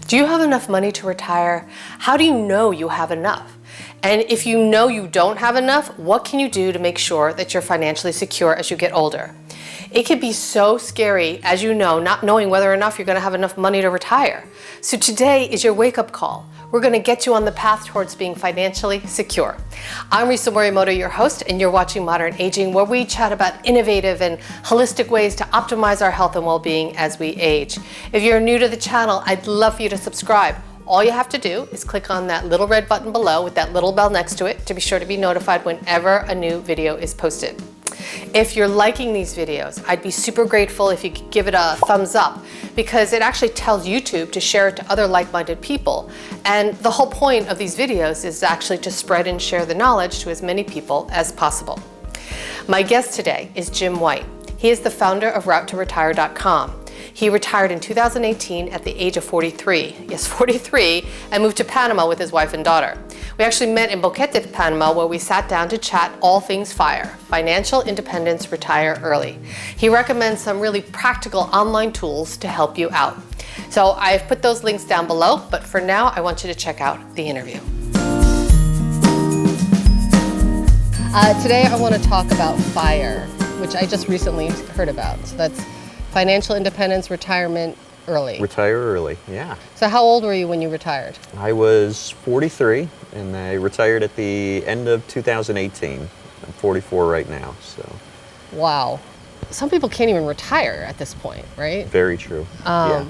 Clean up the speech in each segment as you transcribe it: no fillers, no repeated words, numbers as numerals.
Do you have enough money to retire? How do you know you have enough? And if you know you don't have enough, what can you do to make sure that you're financially secure as you get older? It can be so scary, as you know, not knowing whether or not you're going to have enough money to retire. So today is your wake-up call. We're going to get you on the path towards being financially secure. I'm Risa Morimoto, your host, and you're watching Modern Aging, where we chat about innovative and holistic ways to optimize our health and well-being as we age. If you're new to the channel, I'd love for you to subscribe. All you have to do is click on that little red button below with that little bell next to it to be sure to be notified whenever a new video is posted. If you're liking these videos, I'd be super grateful if you could give it a thumbs up, because it actually tells YouTube to share it to other like-minded people. And the whole point of these videos is actually to spread and share the knowledge to as many people as possible. My guest today is Jim White. He is the founder of RouteToRetire.com. He retired in 2018 at the age of 43. Yes, 43, and moved to Panama with his wife and daughter. We actually met in Boquete, Panama, where we sat down to chat all things FIRE, financial independence, retire early. He recommends some really practical online tools to help you out. So I've put those links down below, but for now, I want you to check out the interview. Today, I want to talk about FIRE, which I just recently heard about. So that's financial independence, retirement early. Retire early, yeah. So how old were you when you retired? I was 43, and I retired at the end of 2018. I'm 44 right now, so. Wow. Some people can't even retire at this point, right? Very true, yeah.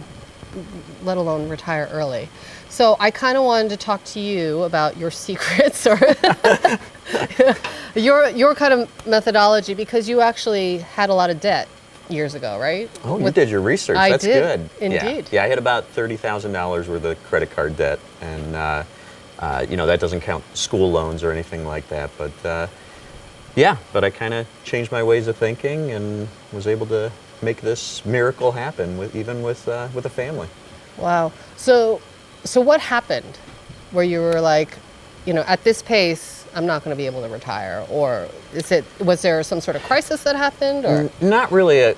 Let alone retire early. So I kind of wanted to talk to you about your secrets or your kind of methodology, because you actually had a lot of debt years ago, right? Oh, you did your research. I That's did, good. indeed. Yeah, I had about $30,000 worth of credit card debt, and that doesn't count school loans or anything like that. But but I kind of changed my ways of thinking and was able to make this miracle happen with a family. Wow. So what happened where you were like, at this pace, I'm not going to be able to retire? Or was there some sort of crisis that happened? Or Not really.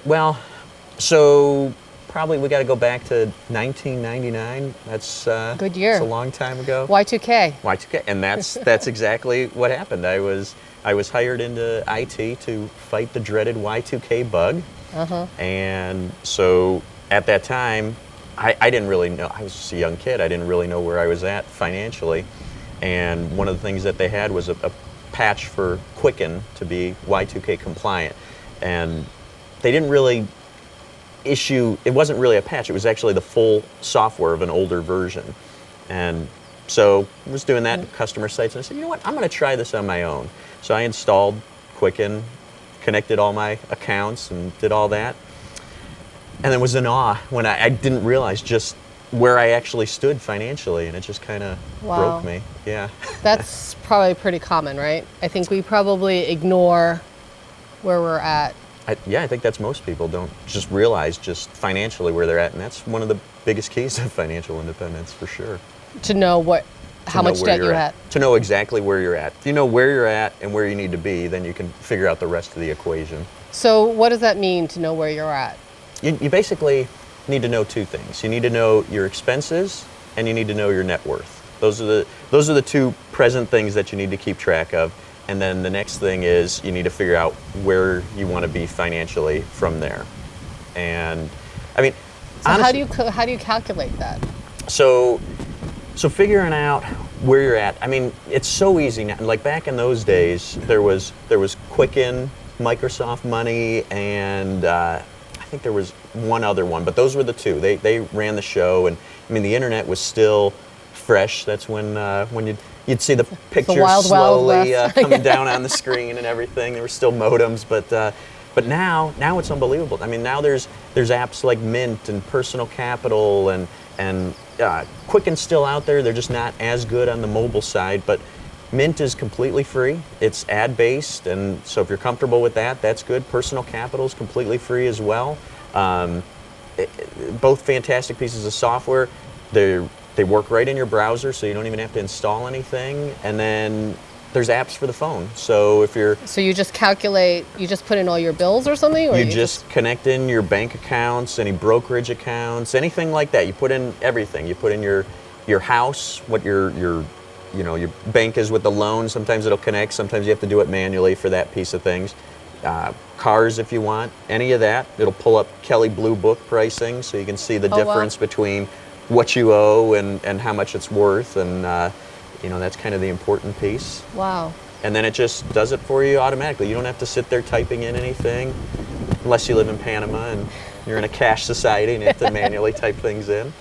So probably we got to go back to 1999. That's good year. That's a long time ago. Y2K. Y2K, and that's exactly what happened. I was hired into IT to fight the dreaded Y2K bug. And so at that time, I didn't really know. I was just a young kid. I didn't really know where I was at financially. And one of the things that they had was a patch for Quicken to be Y2K compliant. And they didn't really it wasn't really a patch, it was actually the full software of an older version. And so I was doing that in customer sites, and I said, you know what, I'm going to try this on my own. So I installed Quicken, connected all my accounts, and did all that. And then was in awe when I didn't realize just where I actually stood financially, and it just kind of broke me. Yeah. That's probably pretty common, right? I think we probably ignore where we're at. I think that's most people don't just realize just financially where they're at, and that's one of the biggest keys of financial independence for sure. To know how much debt you had. To know exactly where you're at. If you know where you're at and where you need to be, then you can figure out the rest of the equation. So what does that mean, to know where you're at? You basically need to know two things. You need to know your expenses, and you need to know your net worth. Those are the two present things that you need to keep track of. And then the next thing is you need to figure out where you want to be financially from there. And I mean, so honestly, how do you calculate that? So figuring out where you're at. I mean, it's so easy now. Like back in those days, there was Quicken, Microsoft Money, and I think there was one other one, but those were the two. They ran the show, and I mean the internet was still fresh. That's when you'd see the pictures slowly coming down on the screen and everything. There were still modems, but now it's unbelievable. I mean, now there's apps like Mint and Personal Capital, and Quicken's still out there. They're just not as good on the mobile side, but Mint is completely free. It's ad-based, and so if you're comfortable with that, that's good. Personal Capital is completely free as well. Both fantastic pieces of software. They work right in your browser, so you don't even have to install anything. And then there's apps for the phone. So if you're So you just calculate, you just put in all your bills or something? Or you just connect in your bank accounts, any brokerage accounts, anything like that. You put in everything. You put in your house, what your bank is with the loan. Sometimes it'll connect. Sometimes you have to do it manually for that piece of things. Cars, if you want, any of that. It'll pull up Kelley Blue Book pricing, so you can see the difference between what you owe and how much it's worth, and that's kind of the important piece. Wow. And then it just does it for you automatically. You don't have to sit there typing in anything, unless you live in Panama and you're in a cash society and you have to manually type things in.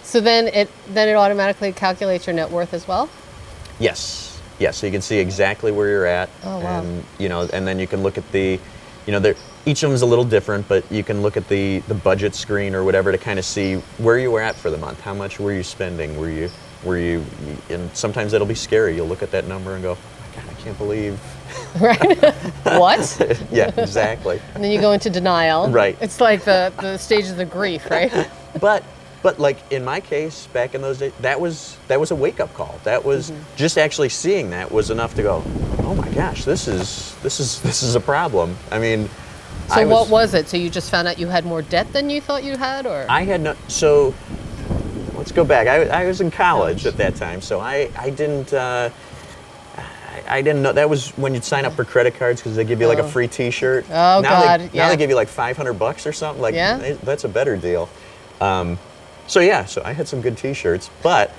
So then it automatically calculates your net worth as well? Yes. Yes, so you can see exactly where you're at. Oh, wow. And then you can look at the, each of them is a little different, but you can look at the budget screen or whatever to kind of see where you were at for the month. How much were you spending? Were you, and sometimes that'll be scary. You'll look at that number and go, oh my God, I can't believe. Right? What? Yeah, exactly. And then you go into denial. Right. It's like the stages of grief, right? But like in my case, back in those days, that was a wake-up call. That was just actually seeing that was enough to go, oh my gosh, this is a problem. I mean, so what was it? So you just found out you had more debt than you thought you had, or? I had no. So let's go back. I was in college at that time, so I didn't. I didn't know. That was when you'd sign up for credit cards because they give you like a free T-shirt. Oh, now they give you like $500 or something. Like, that's a better deal. So I had some good T-shirts, but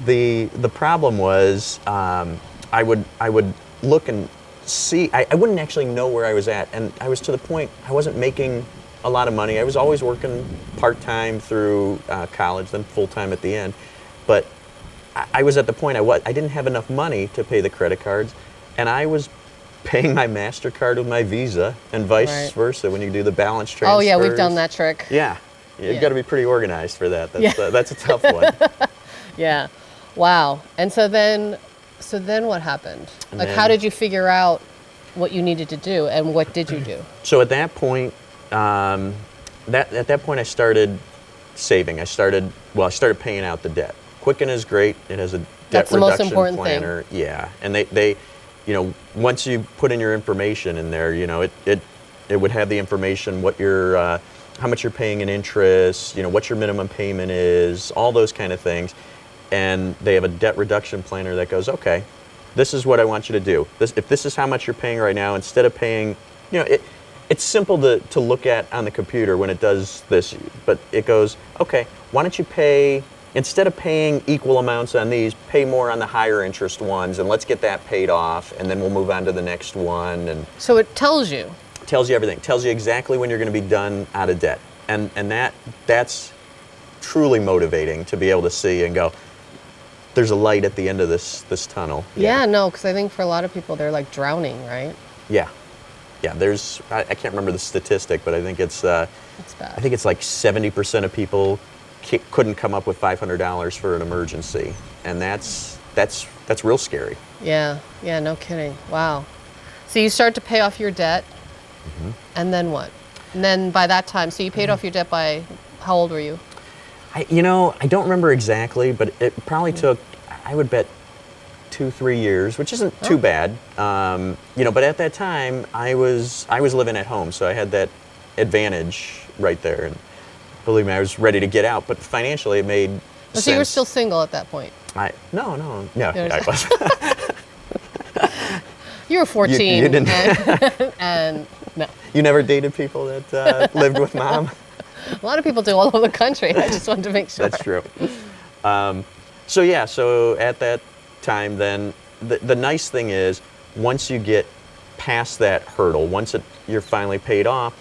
the problem was I would look and see. I wouldn't actually know where I was at, and I was to the point I wasn't making a lot of money. I was always working part-time through college, then full-time at the end, but I was at the point I didn't have enough money to pay the credit cards, and I was paying my MasterCard with my Visa and vice versa when you do the balance transfers. Oh yeah, we've done that trick. Yeah. You've got to be pretty organized for that. That's a tough one. Yeah. Wow. And so then what happened? How did you figure out what you needed to do, and what did you do? So at that point, at that point I started saving. I started paying out the debt. Quicken is great. It has a debt reduction planner. That's the most important thing. Yeah. And they once you put in your information in there, it would have the information, what your how much you're paying in interest, what your minimum payment is, all those kind of things. And they have a debt reduction planner that goes, okay, this is what I want you to do. If this is how much you're paying right now, instead of paying, it's simple to look at on the computer when it does this, but it goes, okay, why don't you pay, instead of paying equal amounts on these, pay more on the higher interest ones, and let's get that paid off, and then we'll move on to the next one. And so it tells you. Tells you everything. Tells you exactly when you're going to be done out of debt, and that's truly motivating to be able to see and go, there's a light at the end of this tunnel. Yeah, no, because I think for a lot of people they're like drowning, right? Yeah. There's I can't remember the statistic, but I think it's bad. I think it's like 70% of people couldn't come up with $500 for an emergency, and that's real scary. Yeah, no kidding. Wow. So you start to pay off your debt. And then what? And then by that time, so you paid off your debt by, how old were you? I don't remember exactly, but it probably took, I would bet, 2-3 years, which isn't too bad. But at that time, I was living at home, so I had that advantage right there. And believe me, I was ready to get out, but financially it made sense. So you were still single at that point? No, I wasn't. You were 14. You didn't. And no. You never dated people that lived with mom? A lot of people do all over the country. I just wanted to make sure. That's true. So at that time then, the nice thing is, once you get past that hurdle, once you're finally paid off,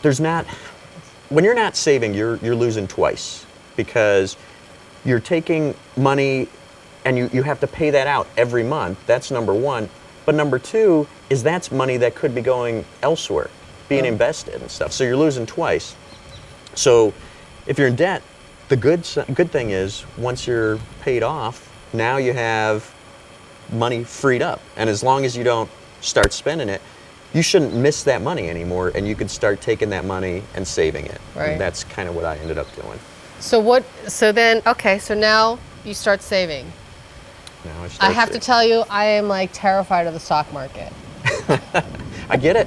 when you're not saving, you're losing twice, because you're taking money and you have to pay that out every month. That's number one. But number two is that's money that could be going elsewhere, being invested and stuff. So you're losing twice. So if you're in debt, the good thing is, once you're paid off, now you have money freed up. And as long as you don't start spending it, you shouldn't miss that money anymore, and you could start taking that money and saving it. Right. And that's kind of what I ended up doing. So now you start saving. Now I I start have to saving. tell you, I am like terrified of the stock market. I get it.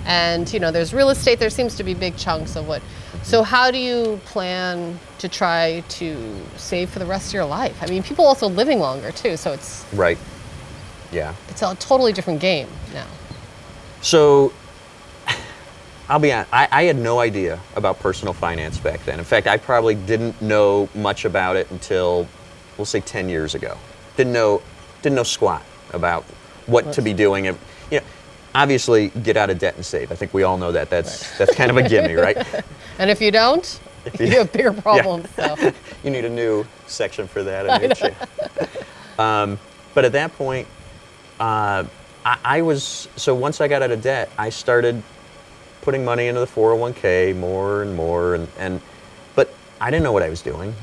And there's real estate. There seems to be big chunks of what. So how do you plan to try to save for the rest of your life? I mean, people also living longer too, so it's Right. Yeah. a totally different game now. So I'll be honest, I had no idea about personal finance back then. In fact, I probably didn't know much about it until, we'll say, 10 years ago. Didn't know squat about what to be doing. Obviously, get out of debt and save. I think we all know that. That's kind of a gimme, right? And if you don't, you have bigger problems. So. You need a new section for that. A new but at that point, I was, so once I got out of debt, I started putting money into the 401k more and more, but I didn't know what I was doing.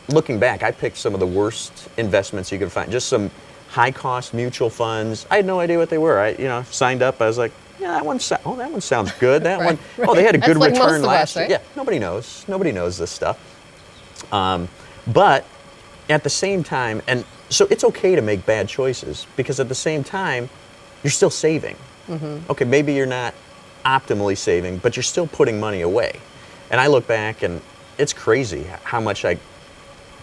Looking back, I picked some of the worst investments you could find, just some high-cost mutual funds. I had no idea what they were. I signed up. I was like, yeah, that one sounds good. That Right, one, oh, they had a good That's like return most of last us, year. right? Yeah, nobody knows this stuff. But at the same time, and so it's okay to make bad choices, because at the same time, you're still saving. Mm-hmm. Okay, maybe you're not optimally saving, but you're still putting money away. And I look back, and it's crazy how much I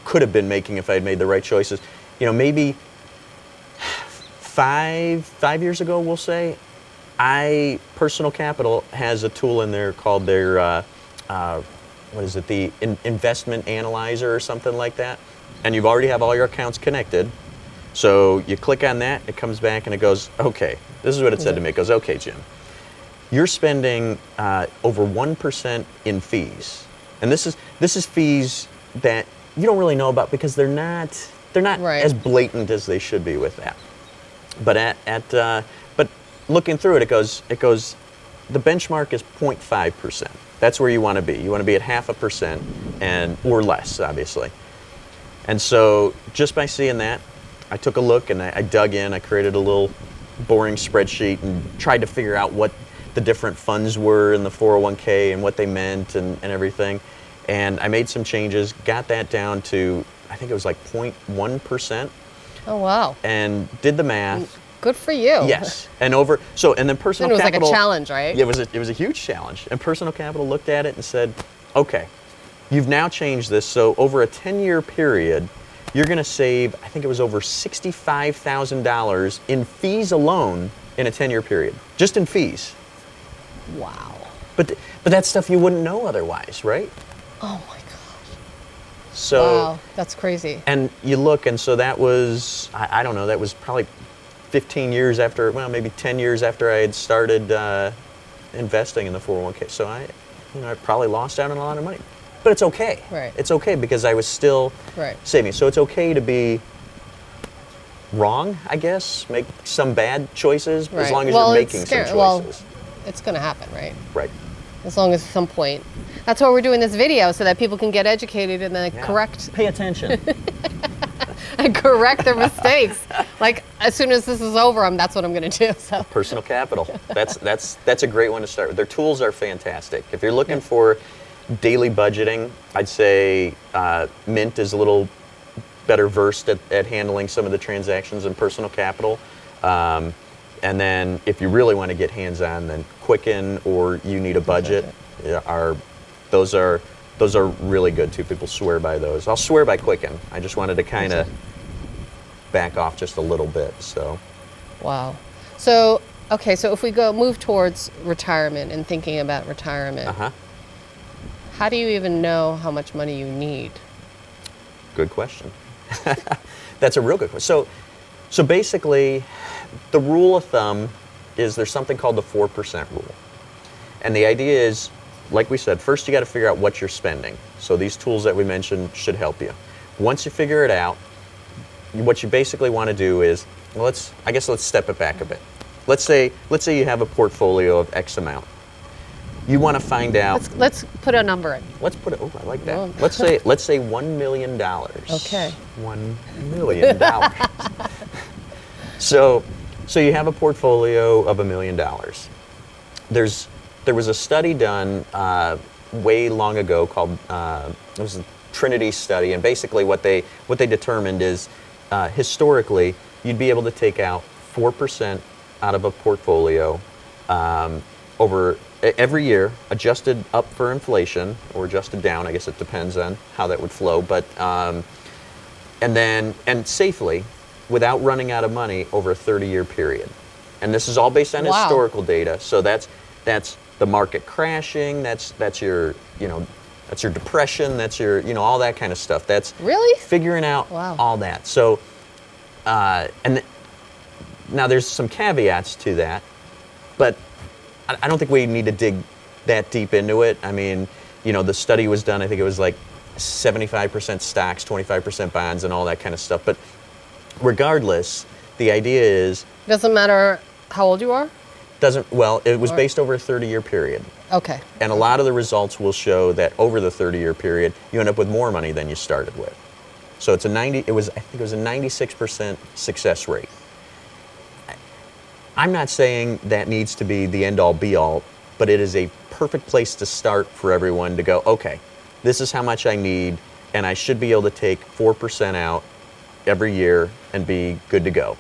could have been making if I had made the right choices. Maybe five years ago, we'll say, Personal Capital has a tool in there called their, what is it, the investment analyzer or something like that. And you already have all your accounts connected. So you click on that, it comes back and it goes, okay, this is what it said to me. It goes, okay, Jim, you're spending over 1% in fees. And this is fees that you don't really know about because they're not Right. as blatant as they should be with that. But but looking through it, it goes the benchmark is 0.5%. That's where you want to be. You want to be at 0.5% or less, obviously. And so just by seeing that, I took a look and I dug in. I created a little boring spreadsheet and tried to figure out what the different funds were in the 401k and what they meant and everything. And I made some changes, got that down to, I think it was like 0.1%. Oh, wow. And did the math. Good for you. Yes. And then Personal It was Capital. like a challenge, right? Yeah, it was a huge challenge. And Personal Capital looked at it and said, okay, you've now changed this. So over a 10-year period, you're going to save, I think it was over $65,000 in fees alone in a 10-year period. Just in fees. Wow. But that's stuff you wouldn't know otherwise, right? Oh my gosh. So, wow, that's crazy. And you look, and so that was, I don't know, that was probably 15 years after, well, maybe 10 years after I had started investing in the 401k. So I probably lost out on a lot of money. But it's okay. Right. It's okay because I was still saving. So it's okay to be wrong, I guess, make some bad choices, as long as you're making some choices. Well, it's going to happen, right? Right. As long as at some point. That's why we're doing this video, so that people can get educated and then correct Pay attention. and correct their mistakes. Like as soon as this is over, that's what I'm going to do. So. Personal Capital. That's a great one to start with. Their tools are fantastic. If you're looking for daily budgeting, I'd say Mint is a little better versed at handling some of the transactions in Personal Capital. And then if you really want to get hands-on, then Quicken or You Need a Budget those are really good too. People swear by those. I'll swear by Quicken. I just wanted to kind of back off just a little bit. So. Wow. So okay. So if we move towards retirement and thinking about retirement, how do you even know how much money you need? Good question. That's a real good question. So basically, the rule of thumb is there's something called the 4% rule. And the idea is, like we said, first you got to figure out what you're spending. So these tools that we mentioned should help you. Once you figure it out, what you basically want to do is, let's step it back a bit. Let's say you have a portfolio of X amount. You want to find out. Let's put a number in. Let's put it. Oh, I like that. Oh. Let's say $1 million. Okay. $1 million. So you have a portfolio of $1 million. There was a study done way long ago called it was a Trinity study, and basically what they determined is historically you'd be able to take out 4% out of a portfolio over every year, adjusted up for inflation or adjusted down. I guess it depends on how that would flow, but and safely without running out of money over a 30-year period. And this is all based on historical data. So that's the market crashing. That's your that's your depression. That's your all that kind of stuff. That's really figuring out all that. So now there's some caveats to that, but I don't think we need to dig that deep into it. I mean, the study was done. I think it was like 75% stocks, 25% bonds, and all that kind of stuff. But regardless, the idea is doesn't matter how old you are. It was based over a 30-year period. Okay. And a lot of the results will show that over the 30-year period, you end up with more money than you started with. So it's I think it was a 96% success rate. I'm not saying that needs to be the end-all be-all, but it is a perfect place to start for everyone to go, okay, this is how much I need, and I should be able to take 4% out every year and be good to go.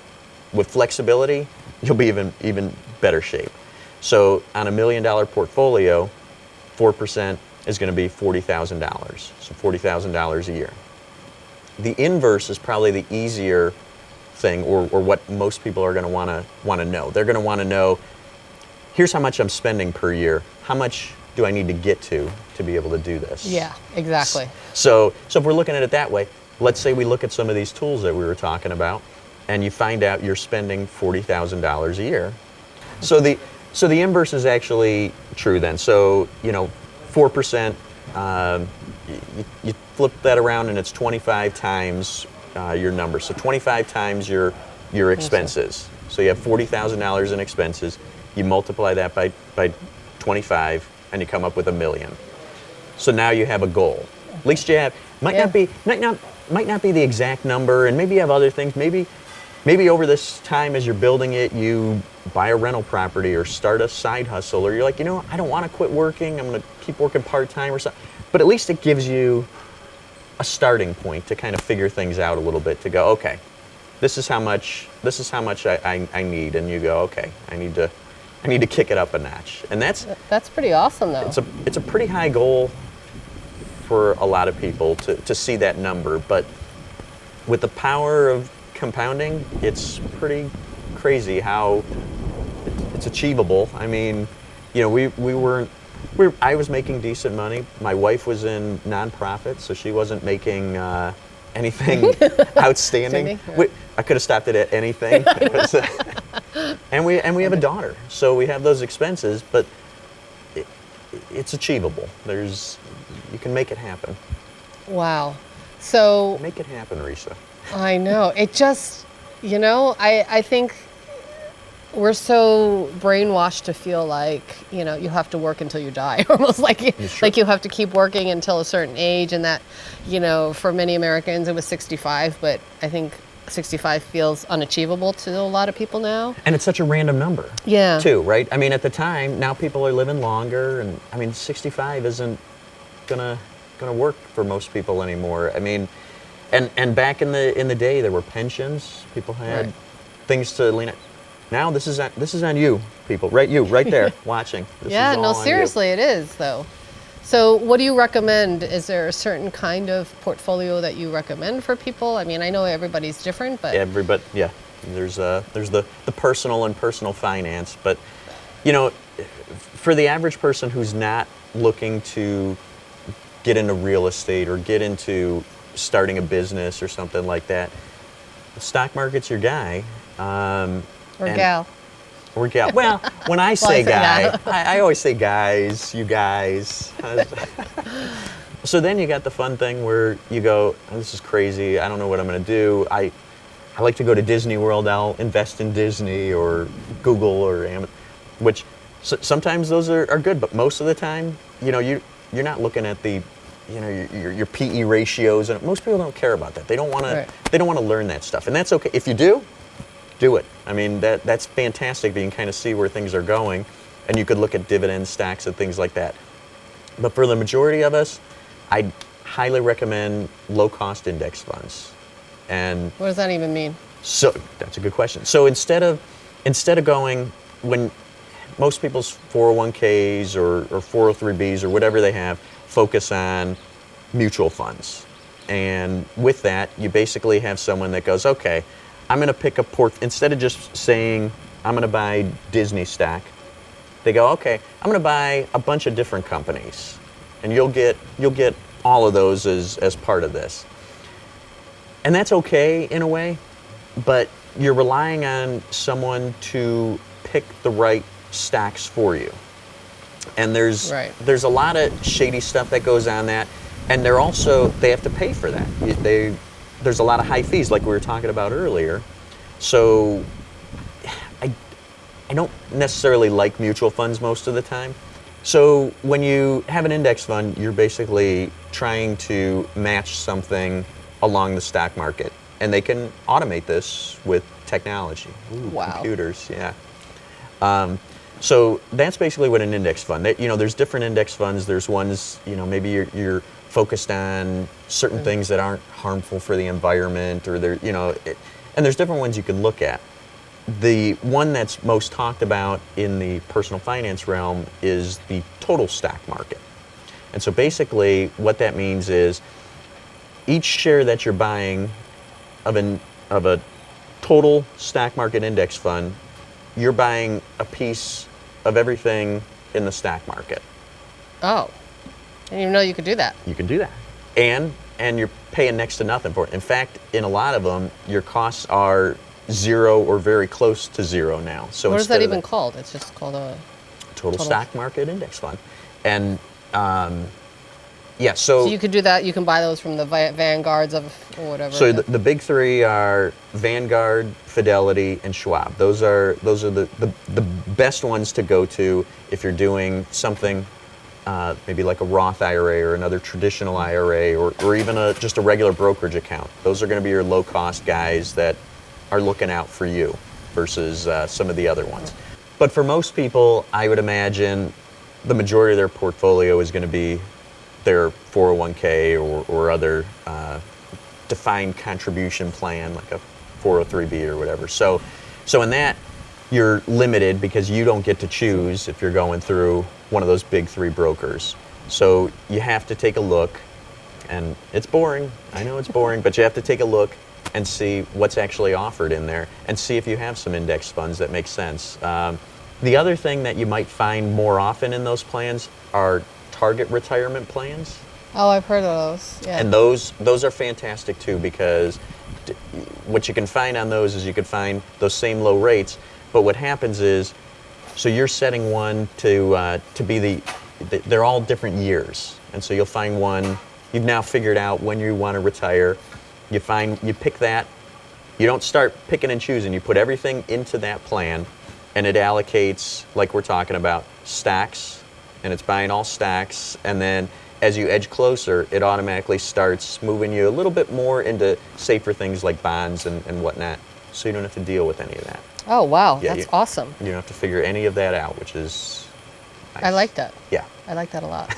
With flexibility, you'll be even better shape. So on $1 million portfolio, 4% is going to be $40,000. So $40,000 a year. The inverse is probably the easier thing, or what most people are going to want to know. They're going to want to know, here's how much I'm spending per year. How much do I need to get to be able to do this? Yeah, exactly. So if we're looking at it that way, let's say we look at some of these tools that we were talking about, and you find out you're spending $40,000 a year. So the inverse is actually true then. So 4%, you flip that around and it's 25 times your number. So 25 times your expenses. So you have $40,000 in expenses. You multiply that by 25, and you come up with $1 million. So now you have a goal. At least you have. Might not be the exact number, and maybe you have other things. Maybe over this time as you're building it, you buy a rental property or start a side hustle, or you're like, I don't want to quit working. I'm going to keep working part-time or something. But at least it gives you a starting point to kind of figure things out a little bit, to go, okay, this is how much I need, and you go, okay, I need to kick it up a notch. And that's pretty awesome though. It's a pretty high goal for a lot of people to see that number, but with the power of compounding, it's pretty crazy how it's achievable. I mean, I was making decent money. My wife was in nonprofit, so she wasn't making anything outstanding. I could have stopped it at anything. and we have a daughter, so we have those expenses, but it's achievable. You can make it happen. Wow. So make it happen, Risa. I know. It just, I think we're so brainwashed to feel like, you have to work until you die, almost like you have to keep working until a certain age, and that, for many Americans it was 65, but I think 65 feels unachievable to a lot of people now. And it's such a random number. Yeah. Too, right? I mean, at the time, now people are living longer, and I mean, 65 isn't gonna work for most people anymore. I mean, and back in the day, there were pensions. People had things to lean at. Now this is on you, people. Right, you right there watching. This yeah, is all no, on seriously, you. it is though. So, what do you recommend? Is there a certain kind of portfolio that you recommend for people? I mean, I know everybody's different, but yeah. There's the personal and personal finance, but for the average person who's not looking to get into real estate or get into starting a business or something like that, the stock market's your guy. Or gal. Or gal. Well, when I say guy, I always say guys, you guys. So then you got the fun thing where you go, oh, this is crazy, I don't know what I'm going to do. I like to go to Disney World, I'll invest in Disney or Google or Amazon, which sometimes those are good, but most of the time, you're not looking at the your PE ratios, and most people don't care about that. They don't want to learn that stuff, and that's okay. If you do it. I mean, that's fantastic. You can kind of see where things are going, and you could look at dividend stacks and things like that. But for the majority of us, I highly recommend low-cost index funds. And What does that even mean? so that's a good question. So instead of going, when most people's 401ks or 403bs or whatever they have focus on mutual funds. And with that, you basically have someone that goes, okay, I'm going to pick a instead of just saying I'm going to buy Disney stock, they go, okay, I'm going to buy a bunch of different companies, and you'll get all of those as part of this. And that's okay in a way, but you're relying on someone to pick the right stocks for you. And there's a lot of shady stuff that goes on that, and they have to pay for that. There's a lot of high fees, like we were talking about earlier. So I don't necessarily like mutual funds most of the time. So when you have an index fund, you're basically trying to match something along the stock market, and they can automate this with technology. Wow. Computers, yeah. So that's basically what an index fund. There's different index funds. There's ones, maybe you're focused on certain things that aren't harmful for the environment, or and there's different ones you can look at. The one that's most talked about in the personal finance realm is the total stock market. And so basically what that means is each share that you're buying of a total stock market index fund, you're buying a piece of everything in the stock market. Oh, I didn't even know you could do that. You can do that. And you're paying next to nothing for it. In fact, in a lot of them, your costs are zero or very close to zero now. So what is that even called? It's just called a total stock market index fund. And so you could do that. You can buy those from the Vanguards of or whatever. So the big three are Vanguard, Fidelity, and Schwab. Those are the best ones to go to if you're doing something maybe like a Roth IRA or another traditional IRA or even just a regular brokerage account. Those are going to be your low-cost guys that are looking out for you versus some of the other ones. But for most people, I would imagine the majority of their portfolio is going to be their 401k or other defined contribution plan, like a 403b or whatever. So in that, you're limited because you don't get to choose if you're going through one of those big three brokers. So you have to take a look, and it's boring. I know it's boring, but you have to take a look and see what's actually offered in there and see if you have some index funds that make sense. The other thing that you might find more often in those plans are target retirement plans. Oh, I've heard of those. Yeah. And those are fantastic too, because what you can find on those is you can find those same low rates, but what happens is, so you're setting one to be they're all different years, and so you'll find one, you've now figured out when you want to retire, you pick that, you don't start picking and choosing, you put everything into that plan, and it allocates, like we're talking about, stacks, and it's buying all stacks, and then as you edge closer, it automatically starts moving you a little bit more into safer things like bonds and whatnot, so you don't have to deal with any of that. Oh, wow, that's awesome. You don't have to figure any of that out, which is nice. I like that. Yeah. I like that a lot.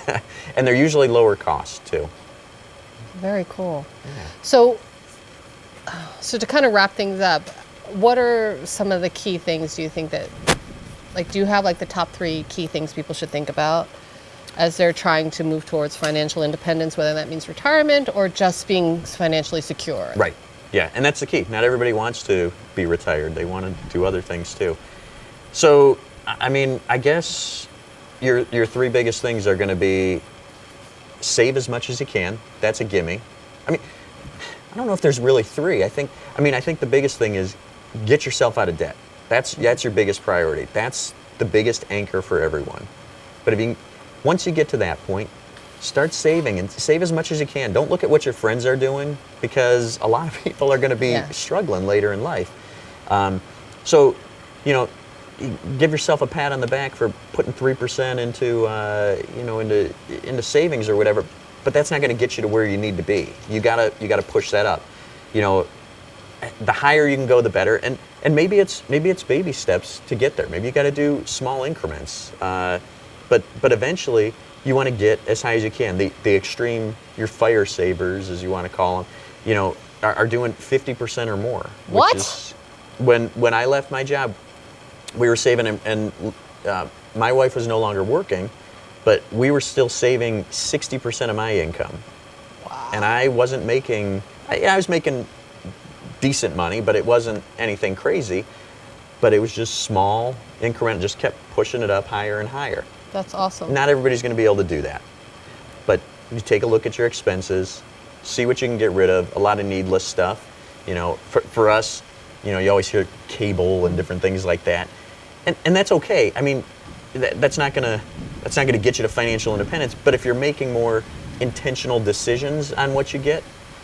And they're usually lower cost, too. Very cool. Yeah. So to kind of wrap things up, what are some of the key things do you think that, do you have the top 3 key things people should think about as they're trying to move towards financial independence, whether that means retirement or just being financially secure? Right. Yeah, and that's the key. Not everybody wants to be retired. They want to do other things too. So, I mean, I guess your 3 biggest things are going to be save as much as you can. That's a gimme. I mean, I don't know if there's really 3. I think the biggest thing is get yourself out of debt. That's your biggest priority. That's the biggest anchor for everyone. But once you get to that point, start saving and save as much as you can. Don't look at what your friends are doing, because a lot of people are going to be struggling later in life. So, give yourself a pat on the back for putting 3% into savings or whatever. But that's not going to get you to where you need to be. You gotta push that up. The higher you can go, the better. And maybe it's baby steps to get there. Maybe you got to do small increments. But eventually, you want to get as high as you can. The extreme, your fire savers, as you want to call them, you know, are doing 50% or more. What? Which is, when I left my job, we were saving, and my wife was no longer working, but we were still saving 60% of my income. Wow. And I wasn't making, I was making decent money, but it wasn't anything crazy. But it was just small, increment, just kept pushing it up higher and higher. That's awesome. Not everybody's going to be able to do that. But you take a look at your expenses, see what you can get rid of, a lot of needless stuff. You know, for us, you know, you always hear cable and different things like that. And that's okay. I mean, that's not gonna get you to financial independence. But if you're making more intentional decisions on what you get,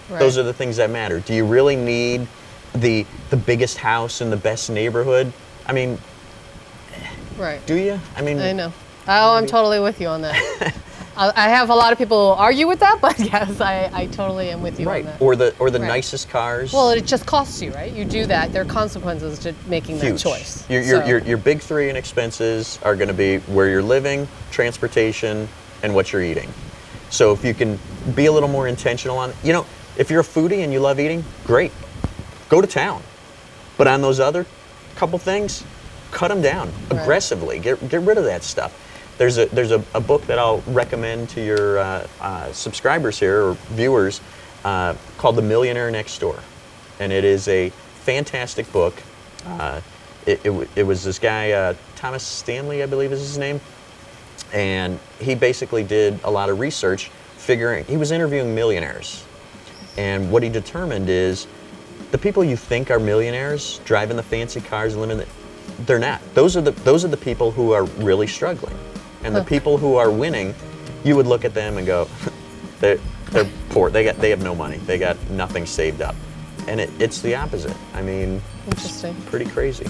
Right. those are the things that matter. Do you really need the biggest house in the best neighborhood? I mean, Right. do you? I mean, I know. Oh, I'm totally with you on that. I have a lot of people argue with that, but yes, I totally am with you right. on that. Or the Right. nicest cars. Well, it just costs you, right? You do that. There are consequences to making Huge. that choice. Your big three in expenses are going to be where you're living, transportation, and what you're eating. So if you can be a little more intentional on, you know, if you're a foodie and you love eating, great, go to town. But on those other couple things, cut them down aggressively. Get rid of that stuff. There's a book that I'll recommend to your subscribers here or viewers called The Millionaire Next Door, and it is a fantastic book. It was this guy Thomas Stanley, I believe is his name, and he basically did a lot of research. He was interviewing millionaires, and what he determined is the people you think are millionaires, driving the fancy cars, they're not. Those are the people who are really struggling. And the people who are winning, you would look at them and go, they're poor. They have no money. They got nothing saved up. And it's the opposite. I mean, Interesting. pretty crazy.